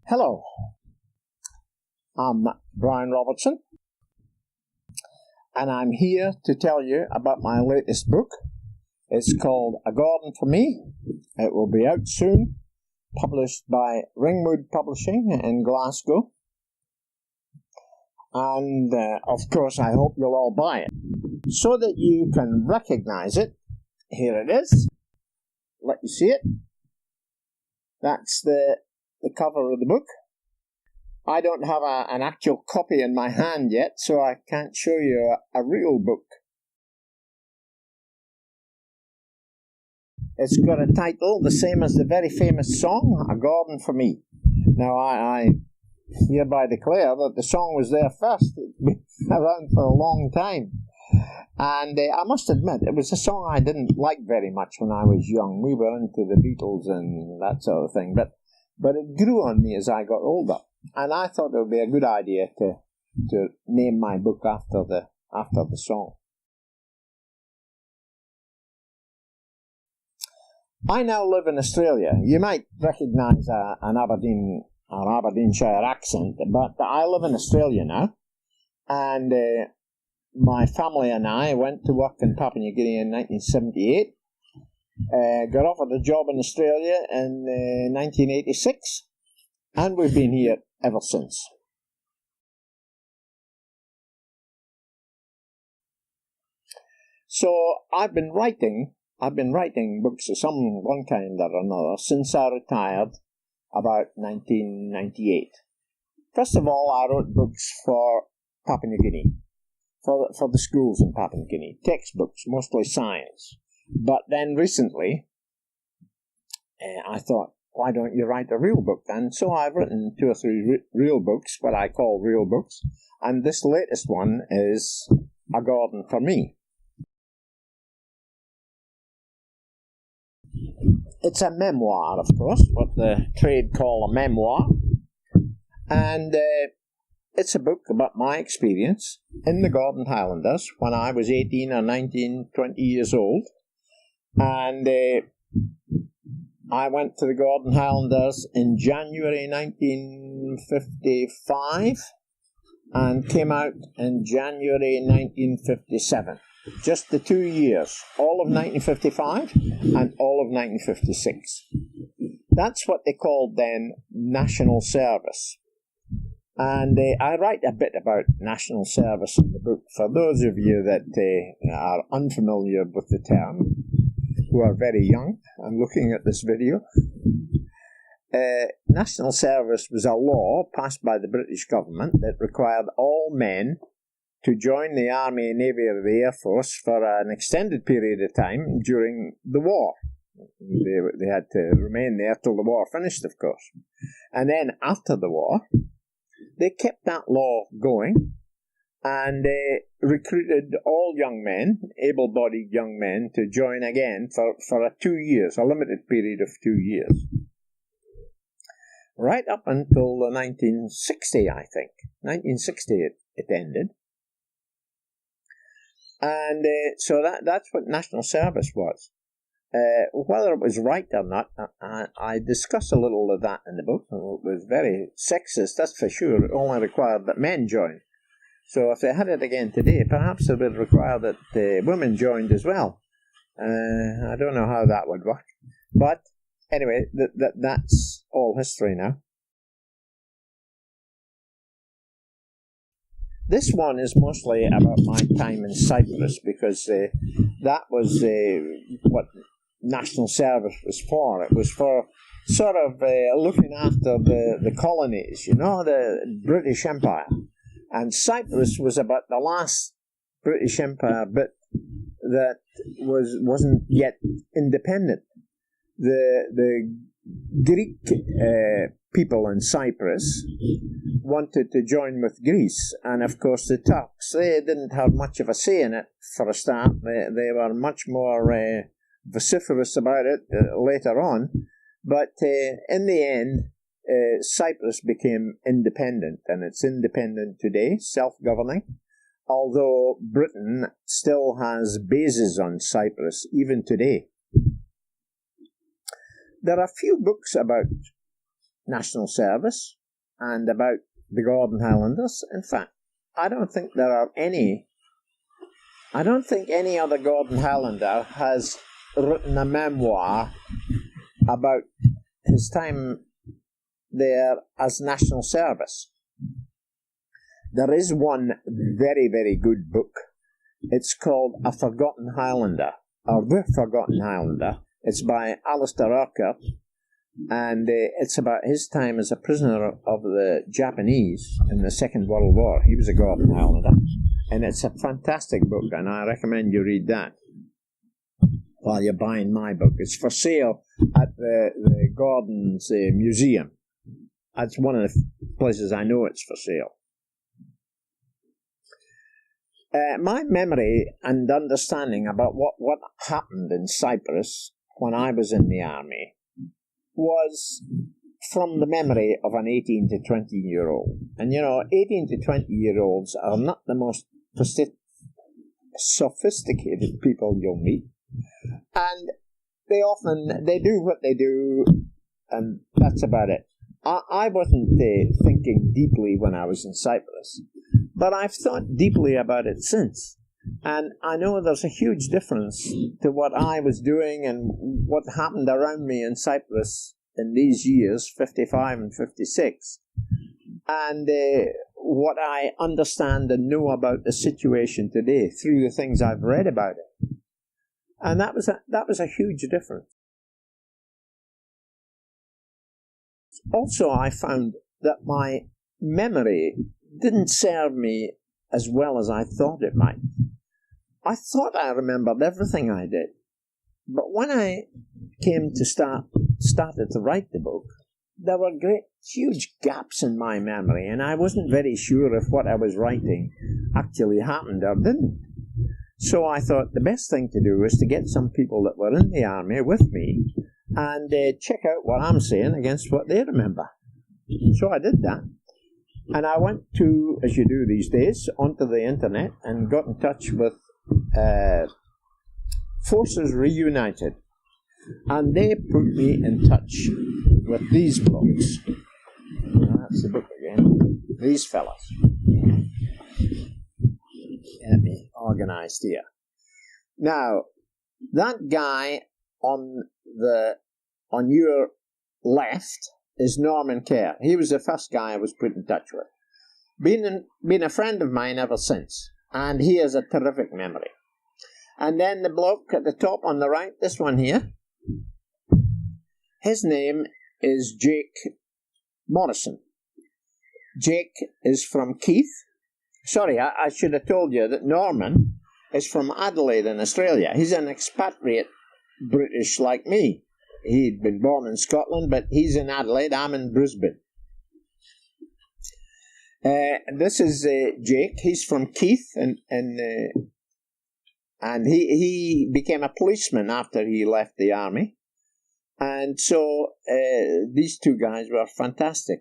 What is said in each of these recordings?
Hello, I'm Brian Robertson, and I'm here to tell you about my latest book. It's called A Gordon for Me. It will be out soon, published by Ringwood Publishing in Glasgow. And, of course, I hope you'll all buy it. So that you can recognize it, here it is. Let you see it. That's the cover of the book. I don't have an actual copy in my hand yet, so I can't show you a real book. It's got a title the same as the very famous song, A Gordon for Me. Now, I hereby declare that the song was there first. It's been around for a long time. And I must admit, it was a song I didn't like very much when I was young. We were into the Beatles and that sort of thing. But it grew on me as I got older. And I thought it would be a good idea to name my book after the song. I now live in Australia. You might recognise an Aberdeenshire accent, but I live in Australia now. And my family and I went to work in Papua New Guinea in 1978. Got offered a job in Australia in 1986, and we've been here ever since. So I've been writing books of one kind or another since I retired about 1998. First of all, I wrote books for Papua New Guinea, for the schools in Papua New Guinea, textbooks, mostly science. But then recently, I thought, why don't you write a real book then? So I've written 2 or 3 real books, what I call real books, and this latest one is A Gordon for Me. It's a memoir, of course, what the trade call a memoir, and it's a book about my experience in the Gordon Highlanders when I was 18 or 19, 20 years old. And I went to the Gordon Highlanders in January 1955 and came out in January 1957. Just the 2 years, all of 1955 and all of 1956. That's what they called then national service. And I write a bit about national service in the book for those of you that are unfamiliar with the term, who are very young and looking at this video. National service was a law passed by the British government that required all men to join the Army, Navy or the Air Force for an extended period of time during the war. They had to remain there till the war finished, of course. And then after the war, they kept that law going and recruited all young men, able-bodied young men, to join again for 2 years, a limited period of 2 years. Right up until 1960, I think. 1960 it ended. And so that's what national service was. Whether it was right or not, I discuss a little of that in the book. It was very sexist, that's for sure. It only required that men join. So if they had it again today, perhaps it would require that women joined as well. I don't know how that would work. But anyway, that's all history now. This one is mostly about my time in Cyprus, because that was what national service was for. It was for sort of looking after the colonies, the British Empire. And Cyprus was about the last British Empire bit that wasn't yet independent. The Greek people in Cyprus wanted to join with Greece, and of course the Turks, they didn't have much of a say in it for a start. They were much more vociferous about it later on, but in the end Cyprus became independent, and it's independent today, self-governing, although Britain still has bases on Cyprus even today. There are few books about National Service and about the Gordon Highlanders. In fact, I don't think any other Gordon Highlander has written a memoir about his time there as National Service. There is one very, very good book. It's called A Forgotten Highlander, or The Forgotten Highlander. It's by Alistair Urquhart, and it's about his time as a prisoner of the Japanese in the Second World War. He was a Gordon Highlander, and it's a fantastic book, and I recommend you read that while you're buying my book. It's for sale at the Gordon's museum. That's one of the places I know it's for sale. My memory and understanding about what happened in Cyprus when I was in the army was from the memory of an 18 to 20-year-old. And 18 to 20-year-olds are not the most sophisticated people you'll meet. And they do what they do, and that's about it. I wasn't thinking deeply when I was in Cyprus, but I've thought deeply about it since. And I know there's a huge difference to what I was doing and what happened around me in Cyprus in these years, 55 and 56, and what I understand and know about the situation today through the things I've read about it. And that was a huge difference. Also, I found that my memory didn't serve me as well as I thought it might. I thought I remembered everything I did, but when I came to started to write the book, there were huge gaps in my memory, and I wasn't very sure if what I was writing actually happened or didn't. So I thought the best thing to do was to get some people that were in the army with me and check out what I'm saying against what they remember. So I did that. And I went to, as you do these days, onto the internet and got in touch with Forces Reunited. And they put me in touch with these blokes. That's the book again. These fellas. Get me organised here. Now, that guy on your left is Norman Kerr. He was the first guy I was put in touch with. Been a friend of mine ever since, and he has a terrific memory. And then the bloke at the top on the right, this one here, his name is Jake Morrison. Jake is from Keith. Sorry, I should have told you that Norman is from Adelaide in Australia. He's an expatriate British like me. He'd been born in Scotland, but he's in Adelaide. I'm in Brisbane. This is Jake. He's from Keith, and he became a policeman after he left the army. And so these two guys were fantastic.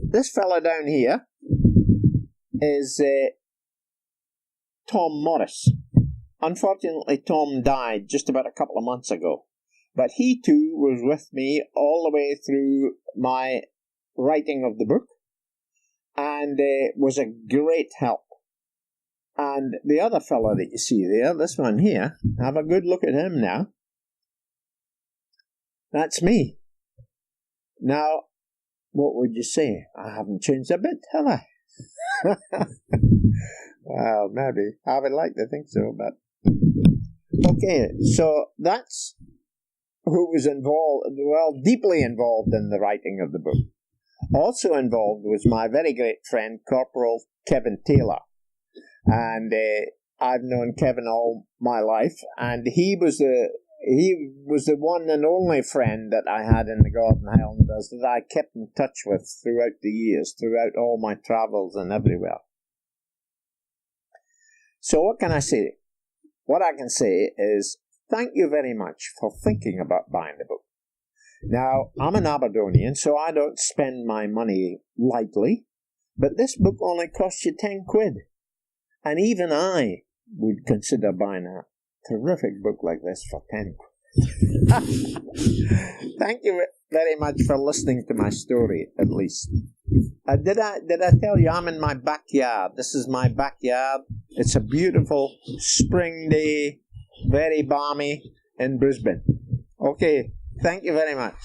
This fella down here is Tom Morris. Unfortunately, Tom died just about a couple of months ago. But he too was with me all the way through my writing of the book, and was a great help. And the other fellow that you see there, this one here, have a good look at him now. That's me. Now, what would you say? I haven't changed a bit, have I? Well, maybe. I would like to think so, but... Okay, so that's who was involved, well, deeply involved in the writing of the book. Also involved was my very great friend, Corporal Kevin Taylor. And I've known Kevin all my life, and he was the one and only friend that I had in the Gordon Highlanders that I kept in touch with throughout the years, throughout all my travels and everywhere. So what can I say? What I can say is thank you very much for thinking about buying the book. Now, I'm an Aberdonian, so I don't spend my money lightly, but this book only costs you 10 quid. And even I would consider buying a terrific book like this for 10 Thank you very much for listening to my story, at least. Did I tell you I'm in my backyard? This is my backyard. It's a beautiful spring day, very balmy in Brisbane. Okay, thank you very much.